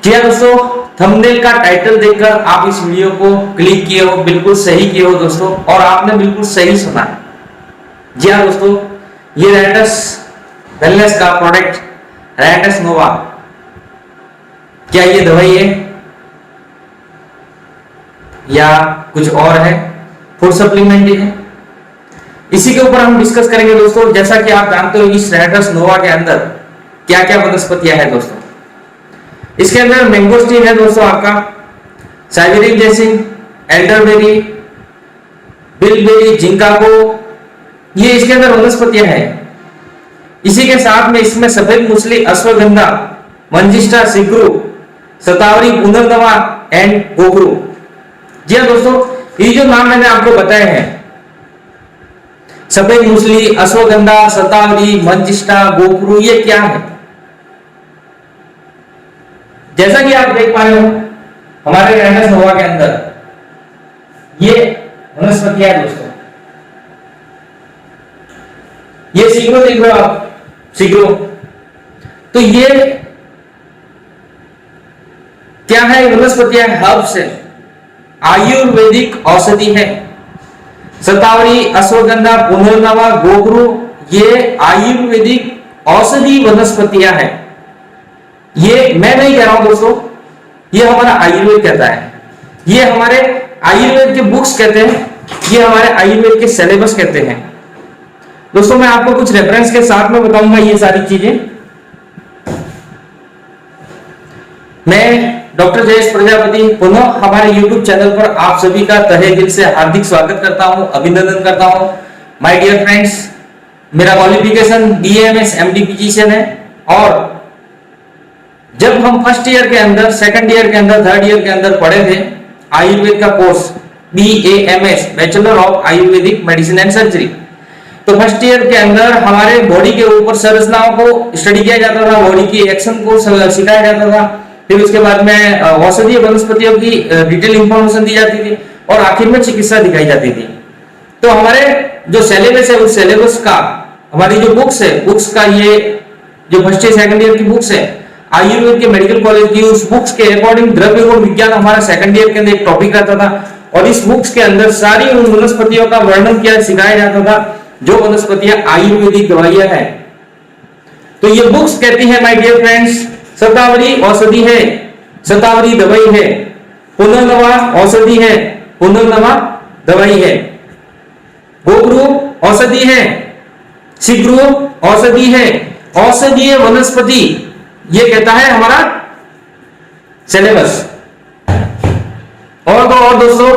जी हाँ दोस्तों, थंबनेल का टाइटल देखकर आप इस वीडियो को क्लिक किए हो, बिल्कुल सही किए हो दोस्तों, और आपने बिल्कुल सही सुना है। जी हाँ दोस्तों, ये रैटस वेलनेस का प्रोडक्ट रैटस नोवा, क्या ये दवाई है या कुछ और है, फूड सप्लीमेंट है, इसी के ऊपर हम डिस्कस करेंगे दोस्तों। जैसा कि आप जानते हो, इस रैटस नोवा के अंदर क्या क्या वनस्पतियां हैं दोस्तों। इसके अंदर मैंगोस्टीन है दोस्तों, आपका साइबेरियन जैसिन, एल्डरबेरी, बिलबेरी, जिंकागो, ये इसके अंदर वनस्पतियां हैं। इसी के साथ में इसमें सफेद मूसली, अश्वगंधा, मंजिष्ठा, सिग्रू, शतावरी, पुनर्नवा एंड गोगरू। जी हाँ दोस्तों, ये जो नाम मैंने आपको बताए हैं, सफेद मूसली, अश्वगंधा, शतावरी, मंजिष्ठा, गोगरू, ये क्या है? जैसा कि आप देख पा रहे हो हमारे रैटस नोवा के अंदर ये वनस्पतियां है दोस्तों। ये सिग्रो देख रहे हो आप, सिग्रो। तो ये क्या है? वनस्पतियां, हर्ब्स है, आयुर्वेदिक औषधि है। शतावरी, अश्वगंधा, पुनर्नवा, गोगरू, ये आयुर्वेदिक औषधि वनस्पतियां हैं। ये मैं नहीं कह रहा हूं दोस्तों, ये हमारा आयुर्वेद कहता है, ये हमारे आयुर्वेद के बुक्स कहते हैं, ये हमारे आयुर्वेद के सिलेबस कहते हैं दोस्तों। मैं आपको कुछ रेफरेंस के साथ में बताऊंगा ये सारी चीजें। मैं डॉक्टर जयेश प्रजापति पुनः हमारे YouTube चैनल पर आप सभी का तहे दिल से हार्दिक स्वागत करता हूं, अभिनंदन करता हूं। माय डियर फ्रेंड्स, मेरा क्वालिफिकेशन BAMS MD फिजिशियन है, और जब हम फर्स्ट ईयर के अंदर, सेकंड ईयर के अंदर, थर्ड ईयर के अंदर पढ़े थे आयुर्वेद का course BAMS, bachelor of Ayurvedic medicine and surgery, तो फर्स्ट ईयर के अंदर हमारे बॉडी के ऊपर संरचनाओं को स्टडी किया जाता था, बॉडी की एक्शन को सिखाया जाता था, फिर उसके बाद में औषधीय वनस्पतियों की डिटेल इंफॉर्मेशन दी जाती थी, और आखिर में चिकित्सा दिखाई जाती थी। तो हमारे जो सिलेबस है, उस सिलेबस का, हमारी जो बुक्स है, बुक्स का ये जो फर्स्ट ईयर सेकंड ईयर की बुक्स है आयुर्वेद के मेडिकल कॉलेज की, उस बुक्स के अकॉर्डिंग द्रव्य गुण विज्ञान हमारा सेकंड ईयर के अंदर एक टॉपिक रहता था, और इस बुक्स के अंदर सारी उन वनस्पतियों का वर्णन किया, सिखाया जाता था जो वनस्पतियां आयुर्वेदिक दवाइयां हैं। तो ये बुक्स कहती है माय डियर फ्रेंड्स, शतावरी औषधि है, शतावरी दवाई है, पुनर्नवा औषधि है, पुनर्नवा दवाई है, गोगरू औषधि है, सिग्रू औषधि है, औषधीय वनस्पति, ये कहता है हमारा सिलेबस। और तो और दोस्तों,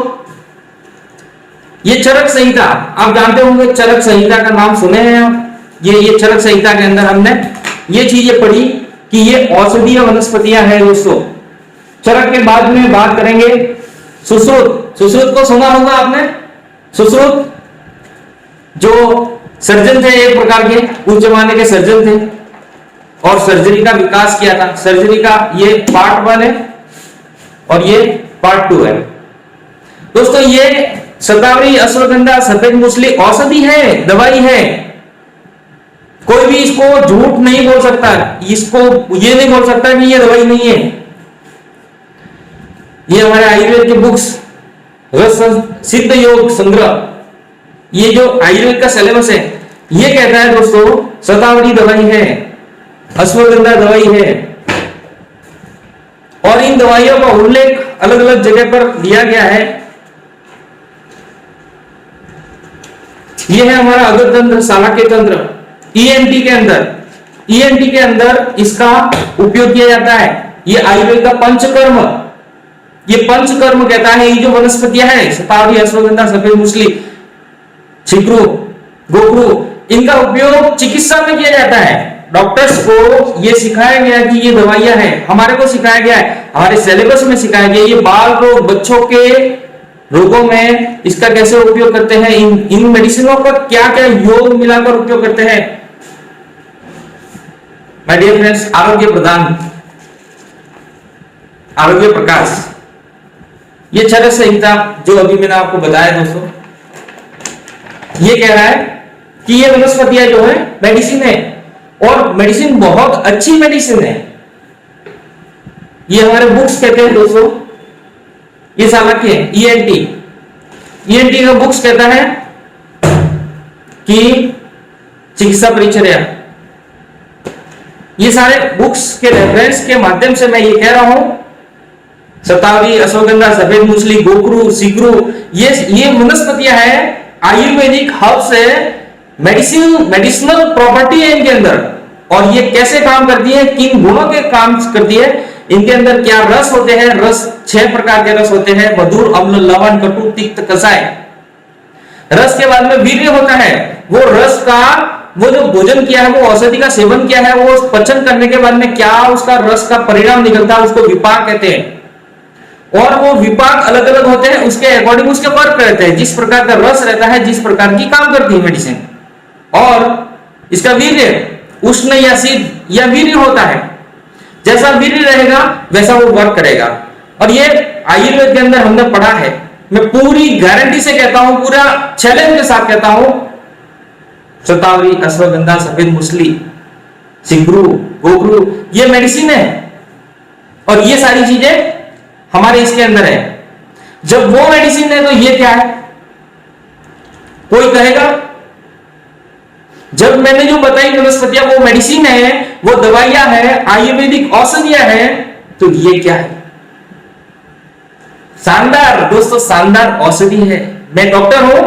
ये चरक संहिता, आप जानते होंगे चरक संहिता का नाम सुने हैं आप। ये चरक संहिता के अंदर हमने ये चीजें पढ़ी कि ये औषधीय वनस्पतियां हैं दोस्तों। चरक के बाद में बात करेंगे सुश्रुत। सुश्रुत को सुना होगा आपने। सुश्रुत जो सर्जन थे, एक प्रकार के उस जमाने के सर्जन थे, और सर्जरी का विकास किया था। सर्जरी का ये पार्ट 1 है और ये पार्ट 2 है दोस्तों। ये शतावरी, अश्वगंधा, सफेद मूसली औषधि है, दवाई है। कोई भी इसको झूठ नहीं बोल सकता, इसको ये नहीं बोल सकता कि ये दवाई नहीं है। ये हमारे आयुर्वेद के बुक्स, रस सिद्ध योग संग्रह, ये जो आयुर्वेद का सिलेबस है, ये कहता है दोस्तों शतावरी दवाई है, अश्वगंधा दवाई है, और इन दवाइयों का उल्लेख अलग अलग जगह पर दिया गया है। यह है हमारा अग्रतंत्र, शालाक्य तंत्र, ENT के अंदर, ENT के अंदर इसका उपयोग किया जाता है। ये आयुर्वेद का पंचकर्म, ये पंचकर्म कहता है ये जो वनस्पतियां हैं, शतावरी, अश्वगंधा, सफेद मूसली, सिग्रू, गोगरू, इनका उपयोग चिकित्सा में किया जाता है। डॉक्टर्स को ये सिखाया गया कि ये दवाइयां हैं, हमारे को सिखाया गया है, हमारे सिलेबस में सिखाया गया ये बाल रोग, बच्चों के रोगों में इसका कैसे उपयोग करते हैं, इन मेडिसिनों का क्या क्या योग मिलाकर उपयोग करते हैं। माय डियर फ्रेंड्स, आरोग्य प्रदान, आरोग्य प्रकाश, ये चरक संहिता जो अभी मैंने आपको बताया दोस्तों, ये कह रहा है कि ये वनस्पतियां जो है मेडिसिन है, और मेडिसिन बहुत अच्छी मेडिसिन है। ये हमारे बुक्स कहते हैं दोस्तों, ये साला के ईएनटी, ईएनटी का बुक्स कहता है कि चिकित्सा परिचर्या। ये सारे बुक्स के रेफरेंस के माध्यम से मैं ये कह रहा हूं, शतावरी, अश्वगंधा, सफेद मूसली, गोखरू, सिगरू, ये वनस्पतियां हैं, आयुर्वेदिक हर्ब्स है, मेडिसिनल प्रॉपर्टी है इनके अंदर। और ये कैसे काम करती है, किन गुणों के काम करती है, इनके अंदर क्या रस होते हैं, रस 6 प्रकार के रस होते हैं, मधुर, अम्ल, लवण, कटु, तिक्त, कसाय। रस के बाद में वीर्य होता है, वो रस का वो जो भोजन किया है, वो औषधि का सेवन किया है, वो पचन करने के बाद में क्या उसका रस का परिणाम निकलता है, उसको विपाक कहते हैं। और वो विपाक अलग अलग होते हैं, उसके अकॉर्डिंग उसके वर्क रहते हैं, जिस प्रकार का रस रहता है, जिस प्रकार की काम करती है मेडिसिन। और इसका वीर्य उष्ण या शीत या वीर्य होता है, जैसा वीर्य रहेगा वैसा वो वर्क करेगा। और ये आयुर्वेद के अंदर हमने पढ़ा है, मैं पूरी गारंटी से कहता हूं, पूरा चैलेंज के साथ कहता हूं, शतावरी, अश्वगंधा, सफेद मूसली, सिगरू, गोखरू, ये मेडिसिन है। और ये सारी चीजें हमारे इसके अंदर है। जब वो मेडिसिन है तो ये क्या है, कोई कहेगा जब मैंने जो बताई वनस्पतियां वो मेडिसिन है, वो दवाइयां है, आयुर्वेदिक औषधियां हैं, तो ये क्या है, शानदार दोस्तों, शानदार औषधि है। मैं डॉक्टर हूं,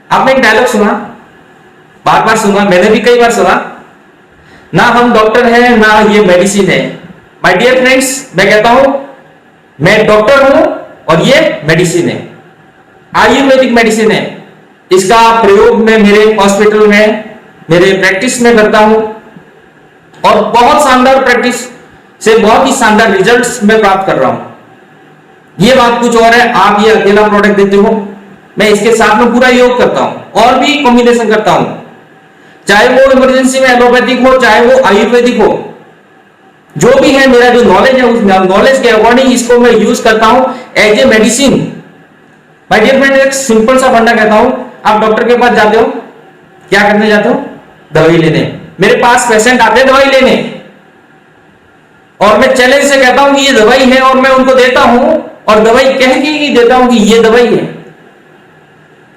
आपने एक डायलॉग सुना, बार बार सुना, मैंने भी कई बार सुना, ना हम डॉक्टर हैं ना ये मेडिसिन है। माय डियर फ्रेंड्स, मैं कहता हूं मैं डॉक्टर हूं और ये मेडिसिन है, आयुर्वेदिक मेडिसिन है। इसका प्रयोग मैं मेरे हॉस्पिटल में, मेरे प्रैक्टिस में करता हूं और बहुत शानदार प्रैक्टिस से बहुत ही शानदार रिजल्ट्स मैं प्राप्त कर रहा हूं। ये बात कुछ और है, आप ये अकेला प्रोडक्ट देते हो, मैं इसके साथ में पूरा योग करता हूं और भी कॉम्बिनेशन करता हूं, चाहे वो इमरजेंसी में एलोपैथिक हो, चाहे वो आयुर्वेदिक हो, जो भी है मेरा जो नॉलेज है, उस नॉलेज के अकॉर्डिंग इसको मैं यूज करता हूं as a medicine. My dear friend, एक सिंपल सा फंडा कहता हूं, आप डॉक्टर के पास जाते हो, क्या करने जाते हो, दवाई लेने। मेरे पास पेशेंट आते हैं दवाई लेने, और मैं चैलेंज से कहता हूं कि ये दवाई है, और मैं उनको देता हूं और दवाई कह के ही देता हूं कि ये दवाई है,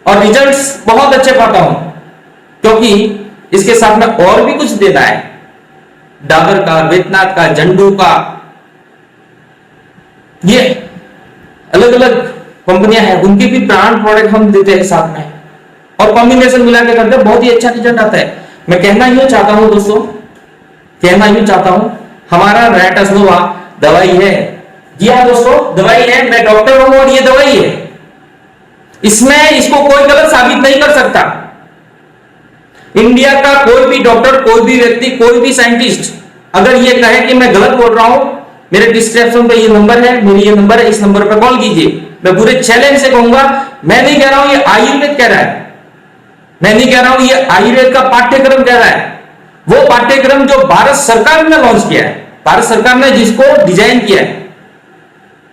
और रिजल्ट्स बहुत अच्छे पाता हूं, क्योंकि इसके साथ में और भी कुछ देना है, डाबर का, वेदनाथ का, जंडू का, ये अलग अलग कंपनियां हैं, उनके भी ब्रांड प्रोडक्ट हम देते हैं साथ में, और कॉम्बिनेशन मिला के करते हैं, बहुत ही अच्छा रिजल्ट आता है। मैं कहना यूं चाहता हूं दोस्तों, कहना यूं चाहता हूं, हमारा रैटस नोवा दवाई है। जी हाँ दोस्तों, दवाई है, मैं डॉक्टर हूं और ये दवाई है, इसमें इसको कोई गलत साबित नहीं कर सकता। इंडिया का कोई भी डॉक्टर, कोई भी व्यक्ति, कोई भी साइंटिस्ट अगर ये कहे कि मैं गलत बोल रहा हूं, मेरे डिस्क्रिप्शन पे ये नंबर है, मेरी ये नंबर है, इस नंबर पे कॉल कीजिए। मैं पूरे चैलेंज से कहूंगा, मैं नहीं कह रहा हूं ये आयुर्वेद कह रहा है, मैं नहीं कह रहा हूं ये आयुर्वेद का पाठ्यक्रम कह रहा है, वो पाठ्यक्रम जो भारत सरकार ने लॉन्च किया है, भारत सरकार ने जिसको डिजाइन किया है,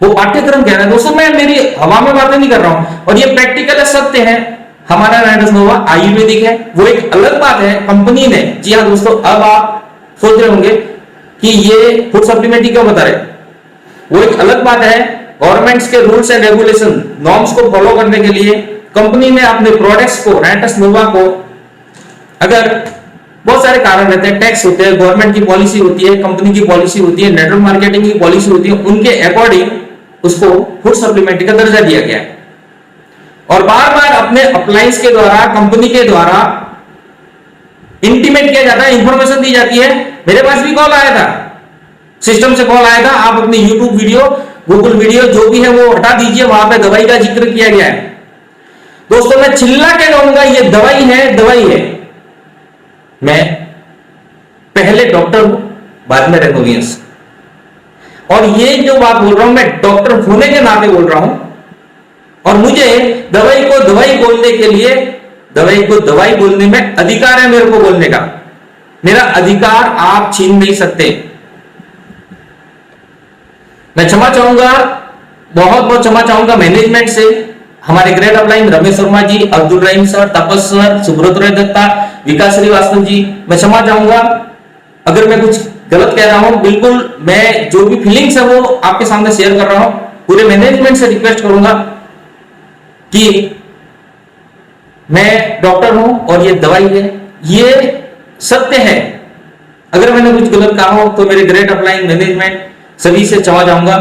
वो पाठ्यक्रम कह रहा है। दोस्तों मैं मेरी हवा में बातें नहीं कर रहा हूं, और ये प्रैक्टिकल है, सत्य है। हमारा रैटस नोवा आयुर्वेदिक है, वो एक अलग बात है, कंपनी ने। जी हाँ दोस्तों, अब आप सोच रहे होंगे कि ये फूड सप्लीमेंट क्यों बता रहे, वो एक अलग बात है। गवर्नमेंट्स के रूल्स एंड रेगुलेशन, नॉर्म्स को फॉलो करने के लिए कंपनी ने अपने प्रोडक्ट्स को, रैटस नोवा को, अगर बहुत सारे कारण रहते हैं, टैक्स होते हैं, गवर्नमेंट की पॉलिसी होती है, कंपनी की पॉलिसी होती है, नेटवर्क मार्केटिंग की पॉलिसी होती है, उनके अकॉर्डिंग उसको फूड सप्लीमेंट का दर्जा दिया गया है। और बार बार अपने अप्लायंस के द्वारा, कंपनी के द्वारा इंटीमेट किया जाता है, इंफॉर्मेशन दी जाती है। मेरे पास भी कॉल आया था, सिस्टम से कॉल आया था, आप अपनी यूट्यूब वीडियो, गूगल वीडियो जो भी है वो हटा दीजिए, वहां पे दवाई का जिक्र किया गया है। दोस्तों मैं चिल्ला के कहूंगा ये दवाई है, दवाई है। मैं पहले डॉक्टर हूं, बाद में रेनोवियंस, और ये जो बात बोल रहा हूं मैं डॉक्टर होने के नाते बोल रहा हूं, और मुझे दवाई को दवाई बोलने के लिए, दवाई को दवाई बोलने में अधिकार है मेरे को बोलने का, मेरा अधिकार आप छीन नहीं सकते। मैं क्षमा चाहूंगा, बहुत बहुत क्षमा चाहूंगा मैनेजमेंट से, हमारे ग्रेड अपलाइन रमेश शर्मा जी, अब्दुल रहीम सर, तपस सर, सुब्रत राय दत्ता, विकास श्रीवास्तव जी, मैं क्षमा चाहूंगा अगर मैं कुछ गलत कह रहा हूं, बिल्कुल मैं जो भी फीलिंग्स है वो आपके सामने शेयर कर रहा हूं। पूरे मैनेजमेंट से रिक्वेस्ट करूंगा कि मैं डॉक्टर हूं और ये दवाई है, ये सत्य है। अगर मैंने कुछ गलत कहा हो तो मेरे ग्रेट अपलाइन मैनेजमेंट सभी से क्षमा चाहूंगा।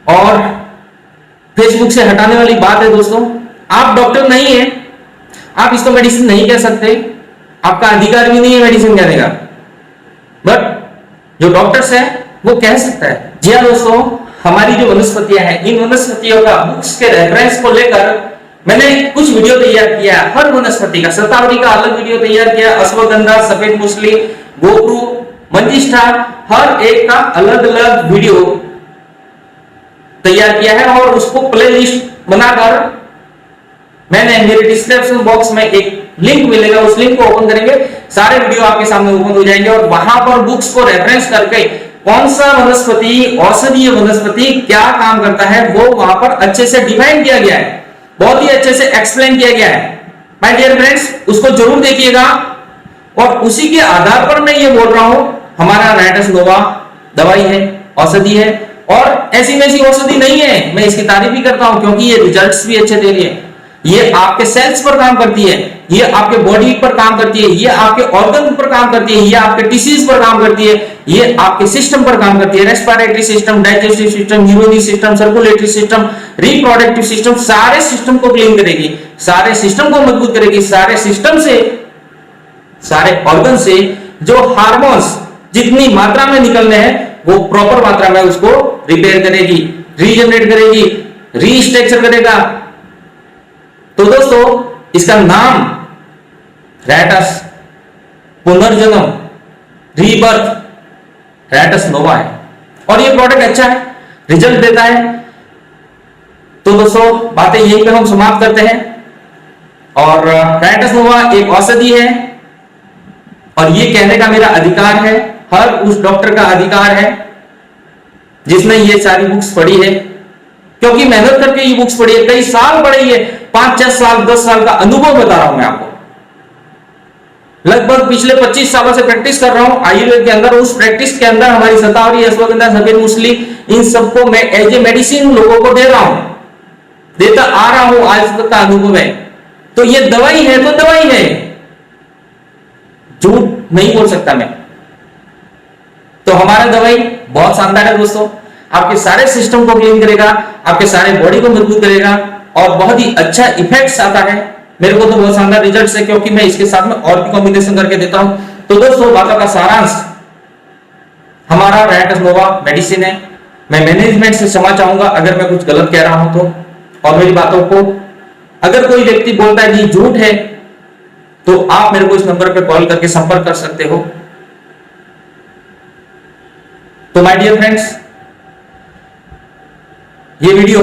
और फेसबुक से हटाने वाली बात है दोस्तों, आप डॉक्टर नहीं है, आप इसको मेडिसिन नहीं कह सकते, आपका अधिकार भी नहीं है मेडिसिन कहने का, बट जो डॉक्टर्स है वो कह सकता है। जी हाँ दोस्तों, हमारी जो वनस्पतियां हैं, इन वनस्पतियों का बुक्स के रेफरेंस को लेकर मैंने कुछ वीडियो तैयार किया। हर वनस्पति का, शतावरी का अलग वीडियो तैयार किया, अश्वगंधा, सफेद मुसली, गोपरू, मंजिष्ठा, हर एक का अलग अलग वीडियो तैयार किया है और उसको प्ले लिस्ट बनाकर मैंने मेरे डिस्क्रिप्शन बॉक्स में एक लिंक मिलेगा, उस लिंक को ओपन करेंगे, सारे वीडियो आपके सामने ओपन हो जाएंगे और वहां पर बुक्स को रेफरेंस करके कौन सा वनस्पति, औषधीय वनस्पति क्या काम करता है वो वहां पर अच्छे से डिफाइन किया गया है, बहुत ही अच्छे से एक्सप्लेन किया गया है। माय डियर फ्रेंड्स, उसको जरूर देखिएगा। और उसी के आधार पर मैं ये बोल रहा हूं, हमारा राइटस नोवा दवाई है, औषधि है, और ऐसी वैसी औषधि नहीं है। मैं इसकी तारीफ भी करता हूं क्योंकि ये रिजल्ट्स भी अच्छे दे रही है। ये आपके सेल्स पर काम करती है, ये आपके बॉडी पर काम करती है, ये आपके ऑर्गन पर काम करती है, ये आपके टिश्यूज पर काम करती है, ये आपके सिस्टम पर काम करती है, respiratory system, digestive system, urinary system, circulatory system, reproductive system, सारे सिस्टम को क्लीन करेगी, सारे सिस्टम को मजबूत करेगी, सारे सिस्टम से, सारे ऑर्गन से जो हार्मोन्स जितनी मात्रा में निकलने हैं वो प्रॉपर मात्रा में उसको रिपेयर करेगी, रीजनरेट करेगी, रीस्ट्रक्चर करेगा। तो दोस्तों, इसका नाम रैटस, पुनर्जन्म, रीबर्थ, रैटस नोवा है और ये प्रोडक्ट अच्छा है, रिजल्ट देता है। तो दोस्तों, बातें यहीं पे हम समाप्त करते हैं। और रैटस नोवा एक औषधि है और ये कहने का मेरा अधिकार है, हर उस डॉक्टर का अधिकार है जिसने ये सारी बुक्स पढ़ी है, क्योंकि मेहनत करके ये बुक्स पढ़ी है, कई साल पढ़ी है, 5-6 साल 10 साल का अनुभव बता रहा हूं मैं आपको। लगभग पिछले 25 सालों से प्रैक्टिस कर रहा हूं आयुर्वेद के अंदर। उस प्रैक्टिस के अंदर हमारी शतावरी, अश्वगंधा, सफेद मुसली, इन सबको मैं एज ए मेडिसिन लोगों को दे रहा हूं, देता आ रहा हूं, आज तक का अनुभव है। तो ये दवाई है तो दवाई है, झूठ नहीं बोल सकता मैं। तो हमारा दवाई बहुत शानदार है दोस्तों, आपके सारे सिस्टम को क्लीन करेगा, आपके सारे बॉडी को मजबूत करेगा और बहुत ही अच्छा इफेक्ट्स आता है। मेरे को तो बहुत शानदार रिजल्ट्स है क्योंकि मैं इसके साथ में और भी कॉम्बिनेशन करके देता हूं। तो दोस्तों, बातों का सारांश, हमारा रैटस नोवा मेडिसिन है। मैं मैनेजमेंट से क्षमा चाहूंगा अगर मैं कुछ गलत कह रहा हूं तो, और मेरी बातों को अगर कोई व्यक्ति बोलता है कि झूठ है तो आप मेरे को इस नंबर पर कॉल करके संपर्क कर सकते हो। तो माय डियर फ्रेंड्स, ये वीडियो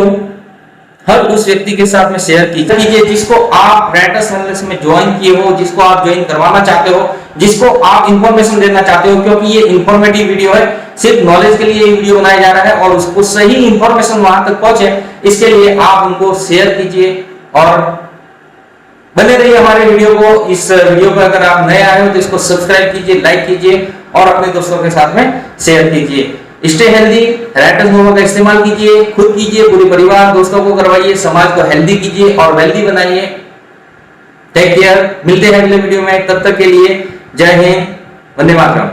हर उस व्यक्ति के साथ में शेयर कीजिए जिसको आप रैटस वेलनेस में ज्वाइन किए हो, जिसको आप ज्वाइन करवाना चाहते हो, जिसको आप इंफॉर्मेशन देना चाहते हो, क्योंकि ये इंफॉर्मेटिव वीडियो है, सिर्फ नॉलेज के लिए ये वीडियो बनाया जा रहा है और उसको सही इंफॉर्मेशन वहां तक पहुंचे, इसके लिए आप उनको शेयर कीजिए और बने रहिए हमारे वीडियो को। इस वीडियो पर अगर आप नए आए हो तो इसको सब्सक्राइब कीजिए, लाइक कीजिए और अपने दोस्तों के साथ में शेयर कीजिए। स्टे हेल्दी, रैटस नोवा का इस्तेमाल कीजिए, खुद कीजिए, पूरे परिवार दोस्तों को करवाइए, समाज को हेल्दी कीजिए और वेल्दी बनाइए। टेक केयर, मिलते हैं अगले वीडियो में, तब तक के लिए जय हिंद, वंदे मातरम।